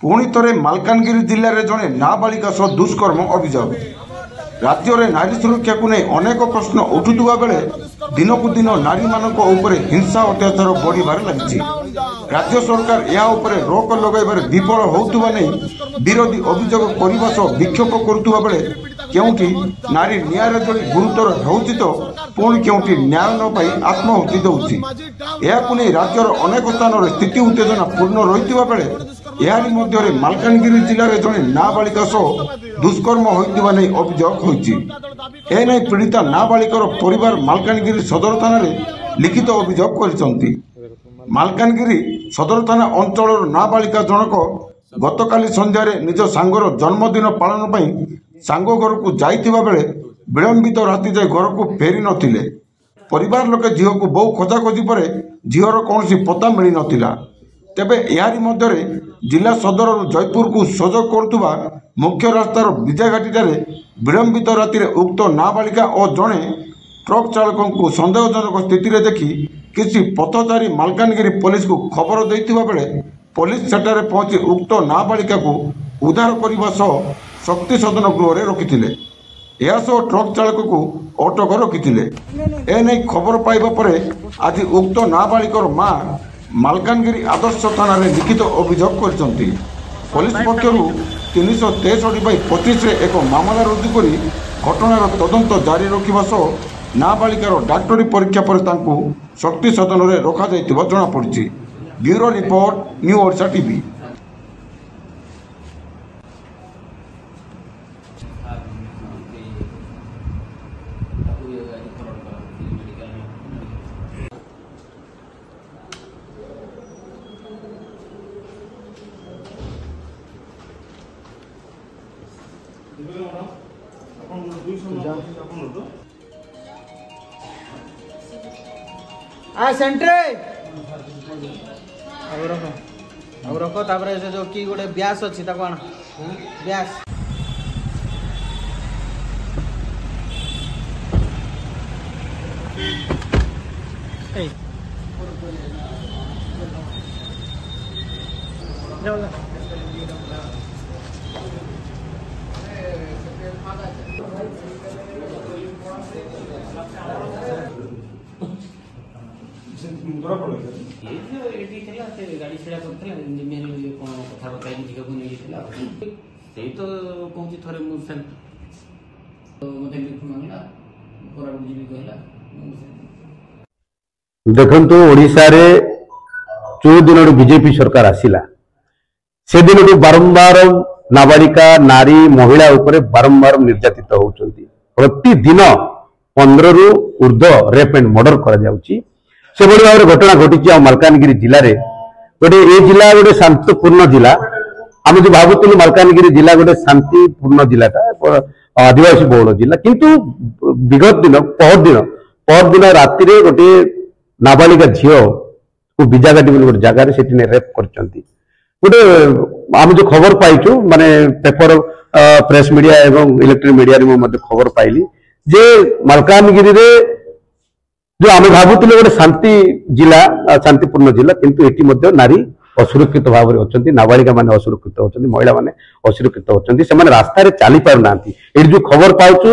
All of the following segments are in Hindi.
पुणी थे मालकानगिरी जिले में जड़े नाबालिका सह दुष्कर्म अभियोग। राज्य में नारी सुरक्षा को नहीं अनेक प्रश्न उठुवा बेले दिनकू दिन नारी मानक हिंसा अत्याचार बढ़िबार लगी। राज्य सरकार या रोक लगाइबार विफल होउतुवा नहीं विरोधी अभियोग करने सह विक्षोभ करुवा बेले केउठी नारी न्याय जड़े गुरुतर होउछि तो पुणी केउठी न्याय न पाई आत्महुति दउछि। एहाकु नहीं राज्यर अनेक स्थान में स्थिति उत्तेजना पूर्ण रही बेले यारी मध्य मालकानगिरी जिले में जड़े नाबालिका सह दुष्कर्म होइतिबा नै अभियोग होइछि। एनै पीड़िता नाबालिकार परिवार मालकानगिरी सदर थाना लिखित अभियोग करिसंती। मालकानगिरी सदर थाना अंचल नाबालिका जनक गतकाली संध्यारे निज सांगर जन्मदिन पालन पई सांग घर को जाइथिबा बेले विलंबित राति जाए घर को फेरी नथिले। परिवार लोके झील को बहु खोजाखोजी पर झीर कौन पता मिल नथिला। तेबे यारी मध्य जिला सदर जयपुर को सहयोग करुवा मुख्य रास्तार विजयघाटी विलंबित राति उक्त नाबालिका और जड़े ट्रक चालक को सन्देहजनक स्थिति में देखि किसी पथचारी मालकानगिरी पुलिस को खबर देइथिबा बेले पुलिस सेठारे पहुंची उक्त नाबालिका को उद्धार करने सह शक्ति सदन गृह रखिथिले। यासह ट्रक चालक को अटक रखिथिले। एने खबर पाइबा परे आज उक्त नाबालिकर मां मालकानगिरी आदर्श थाना लिखित अभियोग करछंती। पुलिस पक्षरु 363/25 एक मामला रुजु करी घटनार तदंत जारी रखिबा सह नाबालिकार डाक्टरी परीक्षा पर तांकु शक्ति सदन में रखा जाइतिबा जणा पड़छि। Bureau report new Odisha TV. सेंट्रे अब रख तापर जो कि गोटे ब्यास अच्छी कौन ब्यास गाड़ी छड़ा करते कौन कथा बताई झील को नहीं तो कौन थे मुझे मांगला कहला देखंतु ओडिशा रे जो दिन बीजेपी सरकार आसिला से दिन बारंबार नाबालिका नारी महिला उपरे बारंबार निर्यातित होउचंती। प्रतिदिन 15 रु ऊर्ध्व रेप एंड मर्डर करा जाउची। से बड़ी भाव घटना घटी मालकानगिरी जिले में गोटे ये जिला गोटे शांतिपूर्ण जिला। आम जो भावुलु मालकानगिरी जिला गोटे शांतिपूर्ण जिलाटा आदिवासी बहुल जिला किंतु विगत दिन पहर दिन राति गोटे नाबालिका झील को बिजाघाटी गोटे जगार से रेप कर गोटे आम जो खबर पाइचु माने पेपर प्रेस मीडिया एवं इलेक्ट्रिक मीडिया खबर पाइली जे मालकानगिरी रे जो आम भावुलु गोटे शांति जिला शांतिपूर्ण जिला किंतु ये नारी असुरक्षित भाव में अच्छा नाबालिका माने असुरक्षित होती महिला माने असुरक्षित होती से रास्ता चली पार ना ये जो खबर पाचु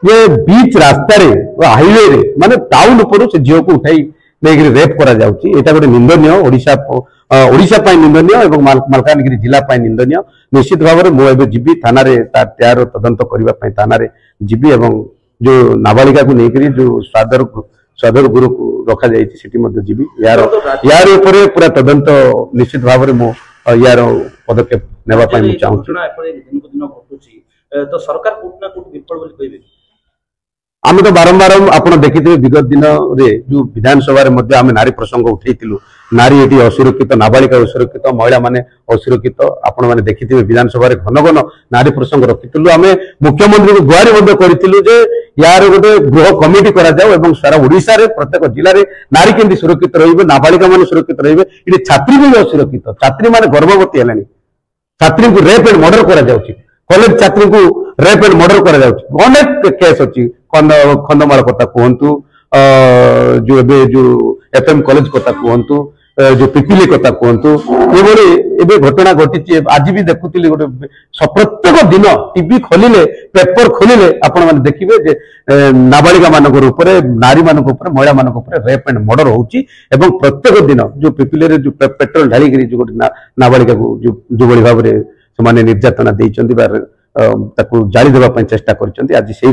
ये बीच रास्तार हाईवे रे माने टाउन उपर से झील को उठाई नहीं रेप करा जाउची। एटा गोटे निंदनीय ओडिशा निंदनीय और मालकानगिरी जिला निंदनीय। निश्चित भाव में मुझे जीवी थाना त्यार तदंत करने थाना जीवी और जो नाबालिका को लेकर जो स्वादर गुरु को रखा जाइए जीवी यार पूरा तदंत निश्चित भाव में यार पदक्षेप ने चाहूँ। तो सरकार कोट ना कोट विफल बोली आम तो बारंबार आपड़ देखिए विगत दिन में जो विधानसभा आम नारी प्रसंग उठेलु नारी ये असुरक्षित नाबालिका असुरक्षित महिला माने असुरक्षित आपण मैंने देखिए विधानसभा घन घन नारी प्रसंग रखिलु आम मुख्यमंत्री को गुहारी करूँ जे यार गोटे गृह कमिटी करा जाओ एवं सारा ओडिशा रे प्रत्येक जिले में नारी केमती सुरक्षित रहिबे नाबालिका माने सुरक्षित रहिबे ये छात्री भी असुरक्षित छात्री माने गर्भवती हेलानी छात्री को रेप एंड मर्डर करा जाउची कॉलेज छात्री को रेप एंड मर्डर करा जाउची अनेक केस अच्छी खंडमाल कथा कहतु जो एफएम कॉलेज कथा कहतु जो पिपिली कथा कहतु ये घटना घटी आज भी देखुली गोटे प्रत्येक दिन टीवी खोलिले पेपर खोलिले आपण मैंने देखिए जे नाबालिका मान नारी मान महिला मान रेप एंड मर्डर होची एवं प्रत्येक दिन जो पिपिली जो पेट्रोल ढालिकी जो गोटे नाबालिका को जो भाव में से निर्यातना देती जाली देवाई चेष्टा कर आज से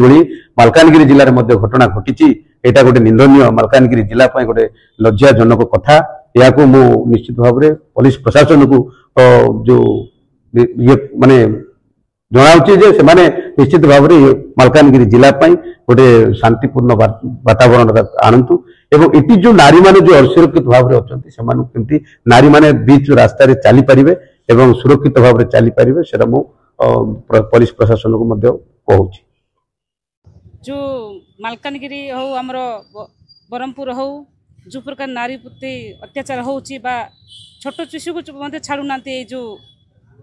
मालकानगिरी जिले में घटना घटी यहाँ गोटे निंदनीय मालकानगिरी जिला गोटे लज्जाजनक कथा या मु निश्चित भाव में पुलिस प्रशासन को जो ये माने जनाऊँचे जे से माने निश्चित भाव में मालकानगिरी जिला गोटे शांतिपूर्ण वातावरण आणतु एवं इति जो नारी माने जो असुरक्षित भाव में अच्छा से नारी माने बीच रास्तार चली पारे एवं सुरक्षित भाव में चली पारे से पुलिस प्रशासन को मध्य कहूँ जो मालकानगिरी हो आमर ब्रह्मपुर हो जो प्रकार नारी प्रति अत्याचार होची बा छोट शिशु को छाड़ू ना जो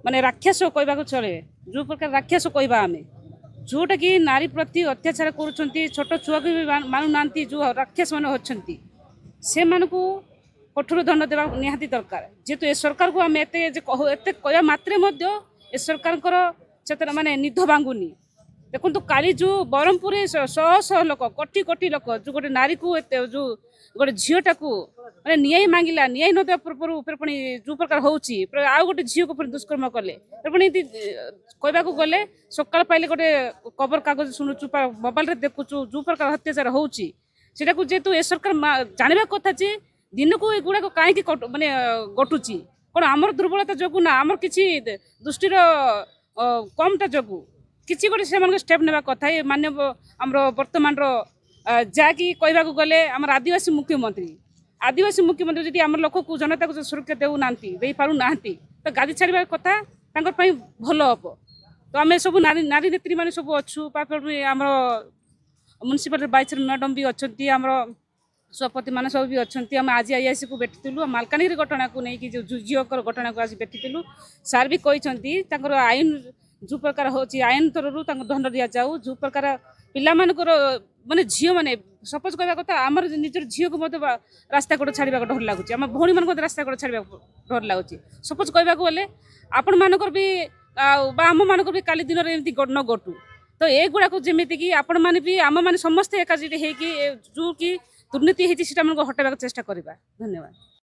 माने राक्षस कहवा चले जो प्रकार राक्षस कहवा आम जोटा कि नारी प्रति अत्याचार कर छोट छुआ को भी मानु ना जो राक्षस मैंने अच्छा से कठोर दंड देवा निहाती दरकार जेहेतु ए सरकार को आम एत कहवा मात्रे ए सरकार चेतना माने निध भांगुनी देखो काली जो ब्रह्मपुर शह शह लोक कोटी कोटी लोक जो गोटे नारी को जो गोटे झीटा को मैंने न्याय मांगला न्याय न देवा पूर्व जो प्रकार होची आउ गोटे झील को दुष्कर्म कले कहवा गले सकाल पाइले गोटे खबर कागज शुणुचु मोबाइल देखुचु जो प्रकार अत्याचार होची सेटा को जेहेतु ए सरकार जानवा कथा जे दिन को एगुड़ा कहीं माने घटुची कौन आमर दुर्बलता जो ना आमर किसी दृष्टिर कमटा जो किसी गोटे से स्टेप नेबा कथा ये मानव आमर वर्तमान जहाँकि कहवा गले आम आदिवासी मुख्यमंत्री जी आम लोक को जनता को सुरक्षा देना दे पारु ना तो गादी छाड़ कथा भल हम तो आम सब नारी नेत्री मैंने सब अच्छु आम म्युनिसिपालिटी वाइस मैडम भी अच्छा आम सभापति मान सब भी अच्छा आम आज आईआईसी को भेटिलु मालकानगिरी घटना को लेकिन जो झीकर घटना को आज भेटिलु सार भी कहते आईन जो प्रकार होची आईन तरह दंड दि जाऊ जो प्रकार पिला माने झील माने सपोज कहवा कथा आम निजर झील को रास्ता कड़े छाड़ा डर लगुच आम भौणी मान रास्ता कड़े छाड़ा डर लगुच सपोज कहवा गले आपण मानकर भी आम मानकर भी काली दिन में एमती न घटू तो ये गुड़ा को जमीती कि आपण मैंने भी आम मैंने समस्ते एकाठी हो जो कि दुर्नीति होती हटाइबा चेष्टा करवा। धन्यवाद।